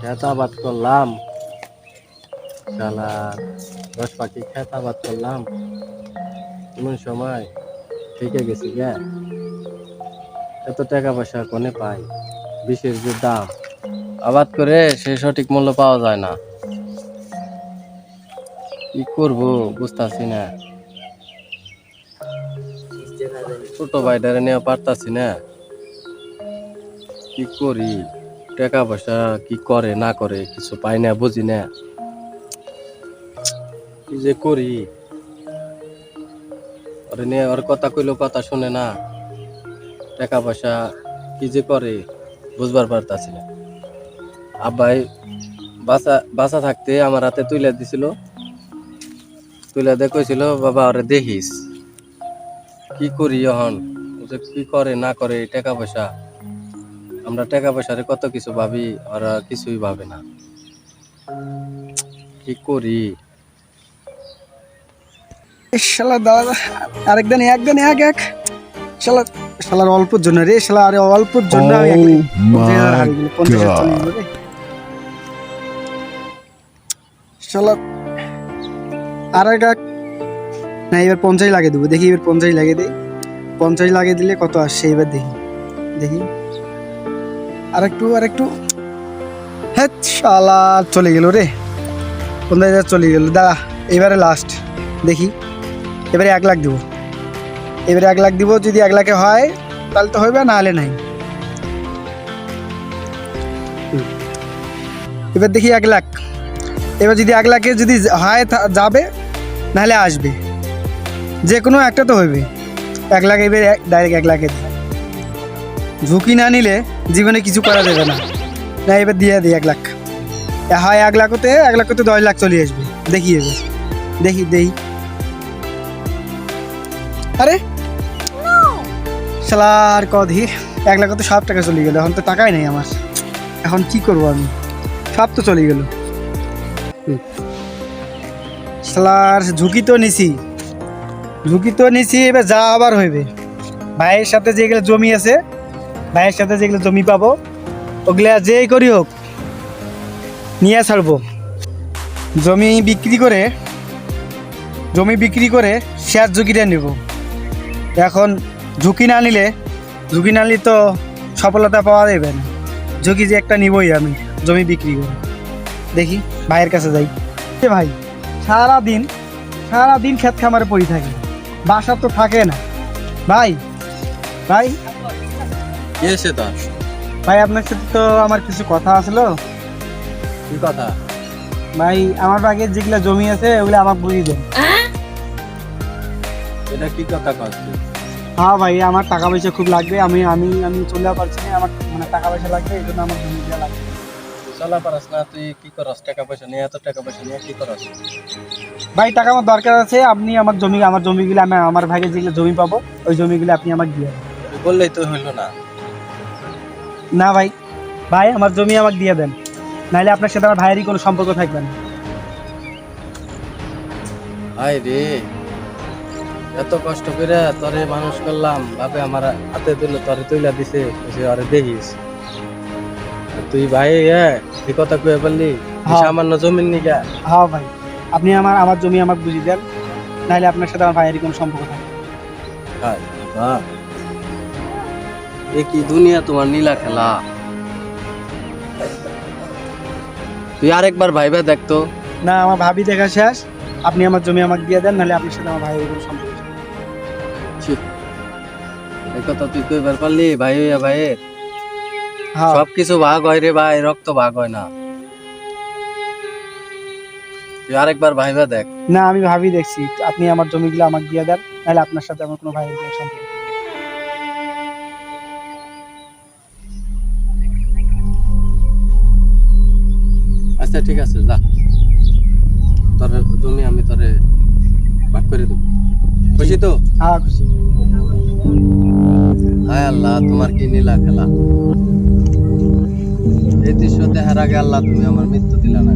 খেত আবাদ করলাম, শালা 10 পাখি খেত আবাদ করলাম, এমন সময় থেকে গেছি গে। এত টাকা পয়সা কোনে পাই? বিষের যে দাম, আবাদ করে সে সঠিক মূল্য পাওয়া যায় না। কি করবো বুঝতেছি না, ছোট ভাইটারে নিয়ে পারতাছি না। কি করি? টাকা পয়সা কি করে না করে কিছু পাই না, বুঝি না কি যে করি। ওরে নিয়ে ওর কথা কইলেও কথা শুনে না, টাকা পয়সা কি যে করে বুঝবার পারতাছি না। আব্বাই বাসা বাসা থাকতে আমার হাতে তুলে দিছিল, তুলে দিয়ে কইছিল বাবা ওরে দেখিস। কি করি এখন? ও যে কি করে না করে টাকা পয়সা, আমরা টাকা পয়সারে কত কিছু ভাবি, ওরা কিছুই ভাবে না। কি করি? শালা দাদা আরেকদিন একদিন এক শালা শালার অল্পর জন্য রে, শালা আরে অল্পর জন্য আমি Oh my 50,000 চলে গেল রে। শালা আর এক না, এবার 50 লাগিয়ে দেবো, দেখি এবার 50 লাগিয়ে দিই। 50 লাগিয়ে দিলে কত আসছে এবার দেখি দেখি। আরেকটু হ্যাঁ, শালা চলে গেল রে, 50,000 চলে গেল। দাদা এবারে লাস্ট দেখি, এবারে 1 লাখ দেবো, এবারে 1 লাখ দিব। যদি 1 লাখে হয় তাহলে তো হইবে, না হলে নাই। এবার দেখি 1 লাখ, এবার যদি 1 লাখে যদি হয় যাবে, নাহলে আসবে, যে কোনো একটা তো হইবে। 1 লাখ এবার ডাইরেক্ট 1 লাখে ঝুঁকি না নিলে জীবনে কিছু করা যাবে না। না এবার দিয়ে দিই 1 লাখ, হয় 1 লাখ হতে 10 লাখ চলে আসবে। দেখি এবার দেখি আরে শালার কদি 1 লাখ তো সব টাকা চলে গেল, এখন তো টাকাই নেই আমার। এখন কি করবো আমি? সব তো চলে গেল। শালার ঝুঁকি তো নিছি, এবার যা আবার হইবে। ভাইয়ের সাথে যেগুলো জমি আছে, ভাইয়ের সাথে যেগুলো জমি পাবো, ওগুলা যেই করি হোক নিয়ে ছাড়বো। জমি বিক্রি করে শেয়ার ঝুঁকিটা নেব। এখন ঝুঁকি না নিলে তো সফলতা পাওয়া যাবে না। ঝুঁকি যে একটা নিবই আমি, জমি বিক্রি করে। দেখি ভাইয়ের কাছে যাই। ভাই সারাদিন ক্ষেত খামারে পড়ে থাকে, বাসা তো থাকে না। ভাই কি হয়েছে তোর? ভাই আপনার সাথে তো আমার কিছু কথা আসলো। কি কথা? ভাই আমার বাগের যেগুলা জমি আছে ওগুলো আমাকে বুঝিয়ে দেন। এটা কি কথা করছিস? হ্যাঁ ভাই, আমার টাকা পয়সা খুব লাগবে, আমি চলে পারছি না, আমার মানে টাকা পয়সা লাগবে, এই জন্য আমার জমিটা লাগবে। চলা পারাস না? তুই কি করস? টাকা পয়সা নিয়ে এত টাকা পয়সা নিয়ে কি করস? ভাই টাকা আমার দরকার আছে, আপনি আমার জমিগুলো আমি আমার ভাগের যেগুলো জমি পাবো ওই জমিগুলো আপনি আমাকে দিয়ে দেন। তুই বললেই তো হইলো না। না ভাই আমার জমি আমাকে দিয়ে দেন, নাহলে আপনার সাথে আমার ভাইয়েরই কোনো সম্পর্ক থাকবে না। হাই রে, এত কষ্ট করে তোরে মানুষ করলাম, বাপে আমার হাতে তুলে তোরে তুইলা দিছে, আরে দেখিস। আর তুই ভাই এই কথা কয়ে বললি সামান্য জমিন নিকা? হ্যাঁ ভাই, আপনি আমার জমি আমাকে বুঝিয়ে দেন, নাহলে আপনার সাথে আমার ভাইয়েরই কোনো সম্পর্ক থাকবে না। এ কি দুনিয়া, তোমার নীলা খেলা। তুই আরেকবার ভাইবা দেখতো। না, আমার ভাবি দেখা শেষ, আপনি আমার জমি আমাকে দিয়ে দেন, নাহলে আপনার সাথে আমার ভাইয়ের কোনো সম্পর্ক থাকবে না। এই কথা তুই কইবার পারলি? ভাই হইয়া ভাইয়ের হ্যাঁ সবকিছু ভাগ হয় রে ভাই, রক্ত ভাগ হয় না। তুই আরেকবার ভাইবা দেখ। না, আমি ভাবি দেখছি, আপনি আমার জমিগুলো আমাকে দিয়ে দেন, নাহলে আপনার সাথে আমার কোনো ভাইয়ের কোনো সম্পর্ক থাকবে না। আচ্ছা ঠিক আছে, যা, তোর জমি আমি তোরে ভাগ করে দেবো। খুশি তো? হ্যাঁ খুশি। হায় আল্লাহ, তোমার কি নীলা খেলা। এই দৃশ্য দেখার আগে আল্লাহ তুমি আমার মৃত্যু দিলা না।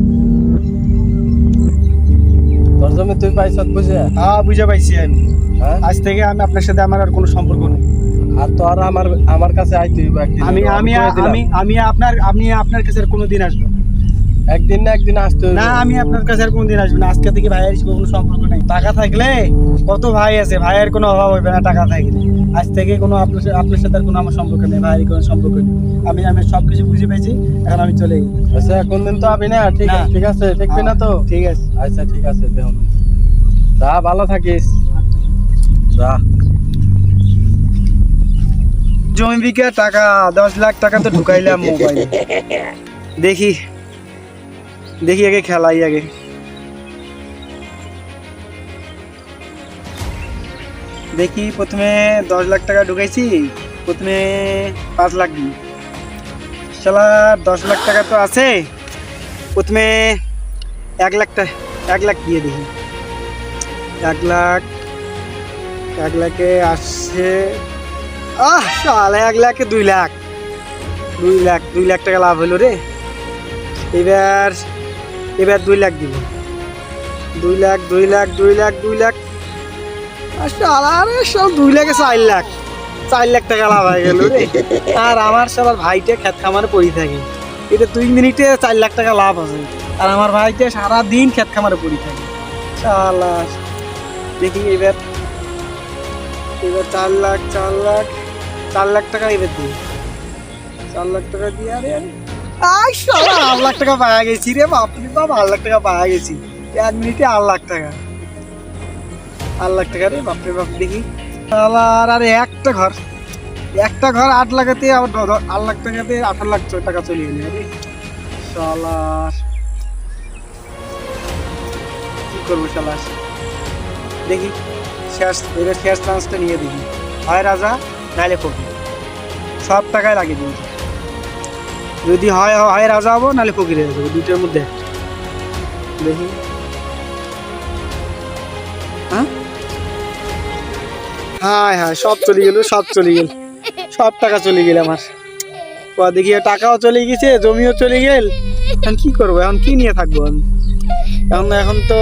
তোর জমি তুই পাইছ বুঝে? হ্যাঁ বুঝে পাইছি আমি। হ্যাঁ, আজ থেকে আমি আপনার সাথে আমার আর কোনো সম্পর্ক নেই। আর তোর আমার কাছে আইতে হইব একদিন। আমি আপনার কাছে আর কোনোদিন আসবো না। একদিন না একদিন আসতে হইব। না আমি আপনার কাছে আর কোনদিন আসবো না, আজকে থেকে ভাইয়ের কোনো সম্পর্ক নেই। টাকা থাকলে কত ভাই আছে, ভাইয়ের কোনো অভাব হবে না টাকা থাকলে। আজ থেকে কোনো আপনার সাথে আর কোনো আমার সম্পর্ক নেই, ভাইয়ের কোনো সম্পর্ক নেই। আমি সব কিছু বুঝে পেয়েছি, এখন আমি চলে গেছি। আচ্ছা কোনদিন তো আবি না, ঠিক না। আছে ঠিক আছে, দেখবি না তো? ঠিক আছে। আচ্ছা ঠিক আছে, দেখুন যা, ভালো থাকিস, যা। জমি বিঘা টাকা 10 লাখ টাকা তো ঢুকাইলাম মোবাইলে। দেখি দেখি আগে খেলাই আগে। দেখি প্রথমে 10 লাখ টাকা ঢুকাইছি, প্রথমে 5 লাখ দিই। শালা 10 লাখ টাকা তো আছে, প্রথমে 1 লাখ টাকা 1 লাখ দিয়ে দেখি। 1 লাখে আসছে, শালা 1 লাখে 2 লাখ, 2 লাখ টাকা লাভ হলো রে। এবার 2 লাখ দিব। 2 লাখ আরে সব 2 লাখে 4 লাখ, 4 লাখ টাকা লাভ হয়ে গেল রে। আর আমার সবার ভাইটা খেত খামারে পড়ে থাকে, এটা 2 মিনিটে 4 লাখ টাকা লাভ আছে। আর আমার ভাইটা সারাদিন খেত খামারে পড়ে থাকে। শালা দেখি এবার 4 লাখ টাকা এবার দিই। 4 লাখ টাকা দিয়ে আরে শালা 8 লাখ টাকা পাওয়া গেছি রে, বাপরে বাপ, 8 লাখ টাকা পাওয়া গেছি 1 মিনিটে। 8 লাখ টাকা, 8 লাখ টাকা রে, বাপরে বাপ। দেখি শালার আরে একটা ঘর 8 লাখতে, আবার 8 লাখ টাকাতে 18 লাখ টাকা চলে গেল রে। শালার কি করবো শালার। দেখি এবার শেষ চান্সটা নিয়ে দেখি, হয় রাজা নাহলে ফকির, সব টাকায় লাগিয়ে দিই। যদি হয় রাজা হবো, নাহলে ফকির হয়ে যাবো, দুইটার মধ্যে একটা। দেখি হ্যাঁ সব চলে গেল, সব টাকা চলে গেল আমার। দেখি টাকাও চলে গেছে, জমিও চলে গেল। এখন কি করবো, এখন কি নিয়ে থাকবো আমি? এখন তো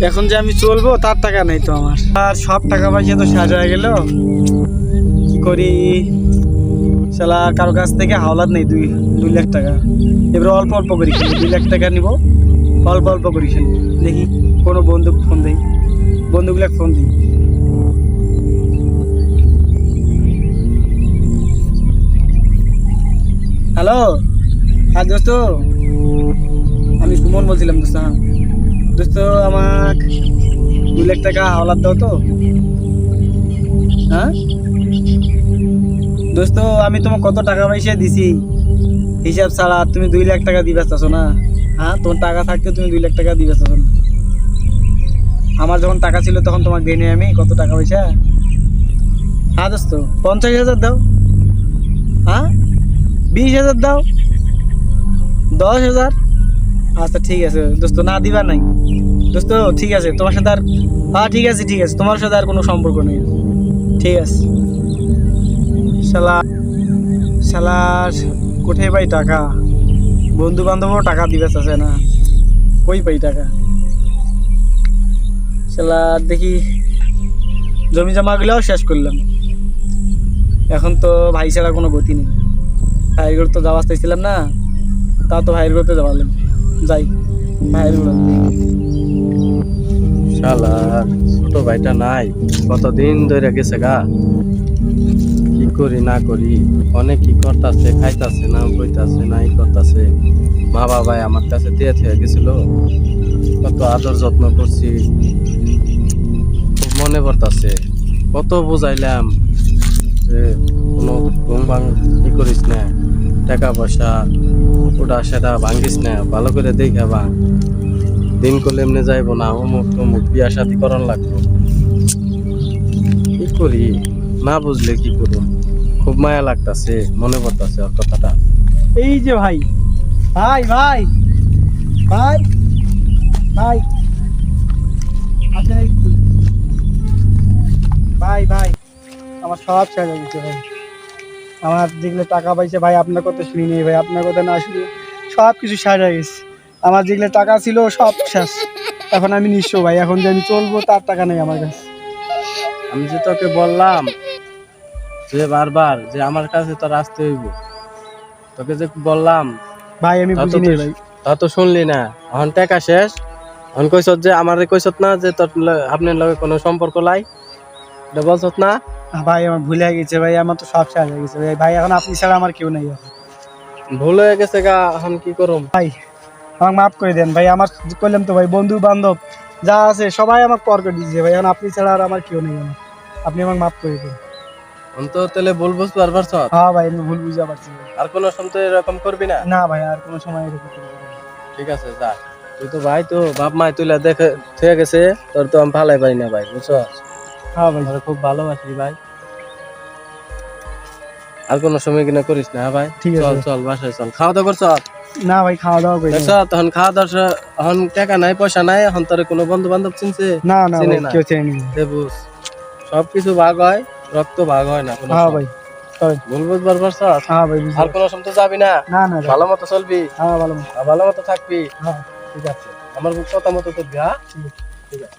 এখন যে আমি চলবো তার টাকা নেই তো আমার। আর সব টাকা পয়সা তো শেষ হয়ে গেল, কি করি? শালা কারো কাছ থেকে হাওলাত নেই 2 লাখ টাকা। এবার অল্প অল্প করি খেলি, 2 লাখ টাকা নিব, অল্প অল্প করি খেলি। দেখি কোনো বন্ধুকে ফোন দিই, বন্ধুগুলাকে ফোন দিই। হ্যালো, হ্যাঁ দোস্ত, আমি সুমন বলছিলাম দোস্ত। হ্যাঁ দোস্ত, আমাকে 2 লাখ টাকা হাওলাত দাও তো। হ্যাঁ দোস্ত, আমি তোমার কত টাকা পয়সা দিছি হিসাব ছাড়া, তুমি 2 লাখ টাকা দিবে চাচ্ছ না? হ্যাঁ তোমার টাকা থাকতে তুমি 2 লাখ টাকা দিবে চাচ্ছ না? আমার যখন টাকা ছিল তখন তোমাকে দিই আমি কত টাকা পয়সা। হ্যাঁ দোস্ত, 50,000 দাও। হ্যাঁ 20,000 দাও, 10,000। আচ্ছা ঠিক আছে দোস্ত, না দিবা নাই দোস্ত, ঠিক আছে তোমার সাথে আর, হ্যাঁ ঠিক আছে তোমার সাথে আর কোনো সম্পর্ক নেই, ঠিক আছে। শালার কোথায় পাই টাকা? বন্ধু বান্ধবও টাকা দিবে চাচ্ছে না, কই পাই টাকা? শালার দেখি জমি জমাগুলোও শেষ করলাম, এখন তো ভাই ছাড়া কোনো গতি নেই। ভাইয়ের ঘর তো যাওয়া চাইছিলাম না, তা তো ভাইয়ের ঘরতে যাওয়ালাম, যাই ভাইয়ের ঘর। শালার ছোট ভাইটা নাই, কতদিন ধরে গেছে গা। কি করি না করি, অনেক কি করতেছে, খাইতেছে না, বইতাছে না, ই করতেছে। মা বাবাই আমার কাছে দিয়ে থেকে গেছিল, কত আদর যত্ন করছি, খুব মনে পড়তাছে। কত বুঝাইলাম যে কোনো ঘুম ভাঙ ই করিস না, টাকা পয়সা ওটা সেটা ভাঙ্গিস না, ভালো করে দেখে ভাঙ, দিন করলে এমনি যাইব না, অমুক তমুক বিয়া শাদি করার লাগবো। কি করি, না বুঝলে কি করুম, খুব মায়া লাগতাছে, মনে পড়তাছে ওর কথাটা। এই যে ভাই ভাই ভাই ভাই ভাই আচ্ছা ভাই ভাই, আমার সব শেষ হয়ে গেছে ভাই। আমার যেগুলো টাকা পাইছে ভাই, আপনার কথা শুনি নেই ভাই, আপনার কথা না শুনে সব কিছু শেষ হয়ে গেছে। আমার যেগুলো টাকা ছিল সব শেষ, এখন আমি নিঃস্ব ভাই। এখন যে আমি চলবো তার টাকা নেই আমার কাছে। আমি যে তোকে বললাম যে বারবার যে আমার কাছে তো আসতে হইব, তোকে যে বললাম ভাই আমি তা তো বুঝিনি তুই- ভাই। তা তো শুনলি না, এখন টাকা শেষ, এখন কইছত যে আমারে কইছত না যে তোর আপনার লগে কোনো সম্পর্ক নাই, এটা বলছত না? ভাই আমার ভুলে গেছে ভাই, আমার তো সব শেষ হয়ে গেছে ভাই। ভাই এখন আপনি ছাড়া আমার কেউ নেই এখন। ভুল হয়ে গেছে গা, এখন কি করুম? ভাই আমাকে মাফ করে দেন ভাই, আমার করলাম তো ভাই, বন্ধু বান্ধব যা আছে সবাই আমাকে পর করে দিয়েছে ভাই, এখন আপনি ছাড়া আর আমার কেউ নেই আমার। আপনি আমাকে মাফ করে দেন। এখন তো তাহলে ভুল বুঝবার পারছ, হ্যাঁ ভাই আমি ভুল বুঝতে পারছি ভাই। আর কোনো সময় এরকম করবি না। না ভাই আর কোনো সময় এরকম করবো না। ঠিক আছে যা, তুই তো ভাই তো বাপ মাই তুইলা দেখে থেকে গেছে, তোর তো আমি ভালাই পারি না ভাই, বুঝছ? হ্যাঁ ভাই তোরে খুব ভালোবাসি ভাই, আর কোনো সময় কিনা করিস না, হ্যাঁ ভাই? ঠিক আছে। চল চল বাসায় চল, খাওয়া দাওয়া করছ? না ভাই খাওয়া দাওয়া করি দেখছ তখন খাওয়া দাওয়া, এখন টাকা নাই পয়সা নাই, এখন তোর কোনো বন্ধু বান্ধব চিনছে? না, না চিনে ভাই না। কেউ চেনে নি। দে বুঝ, সবকিছু ভাগ হয়, রক্ত ভাগ হয় না কোনো হ্যাঁ সময়। ভাই চলেন। ভুল বুঝবার পারছ? হ্যাঁ ভাই বুঝতে আর কোনো সময় তো যাবি না, না না ভাই। ভালো মতো চলবি, হ্যাঁ ভালো। আর ভালো মতো থাকবি। হ্যাঁ ঠিক আছে, আমার কথা মতো করবি, হ্যাঁ? ঠিক আছে।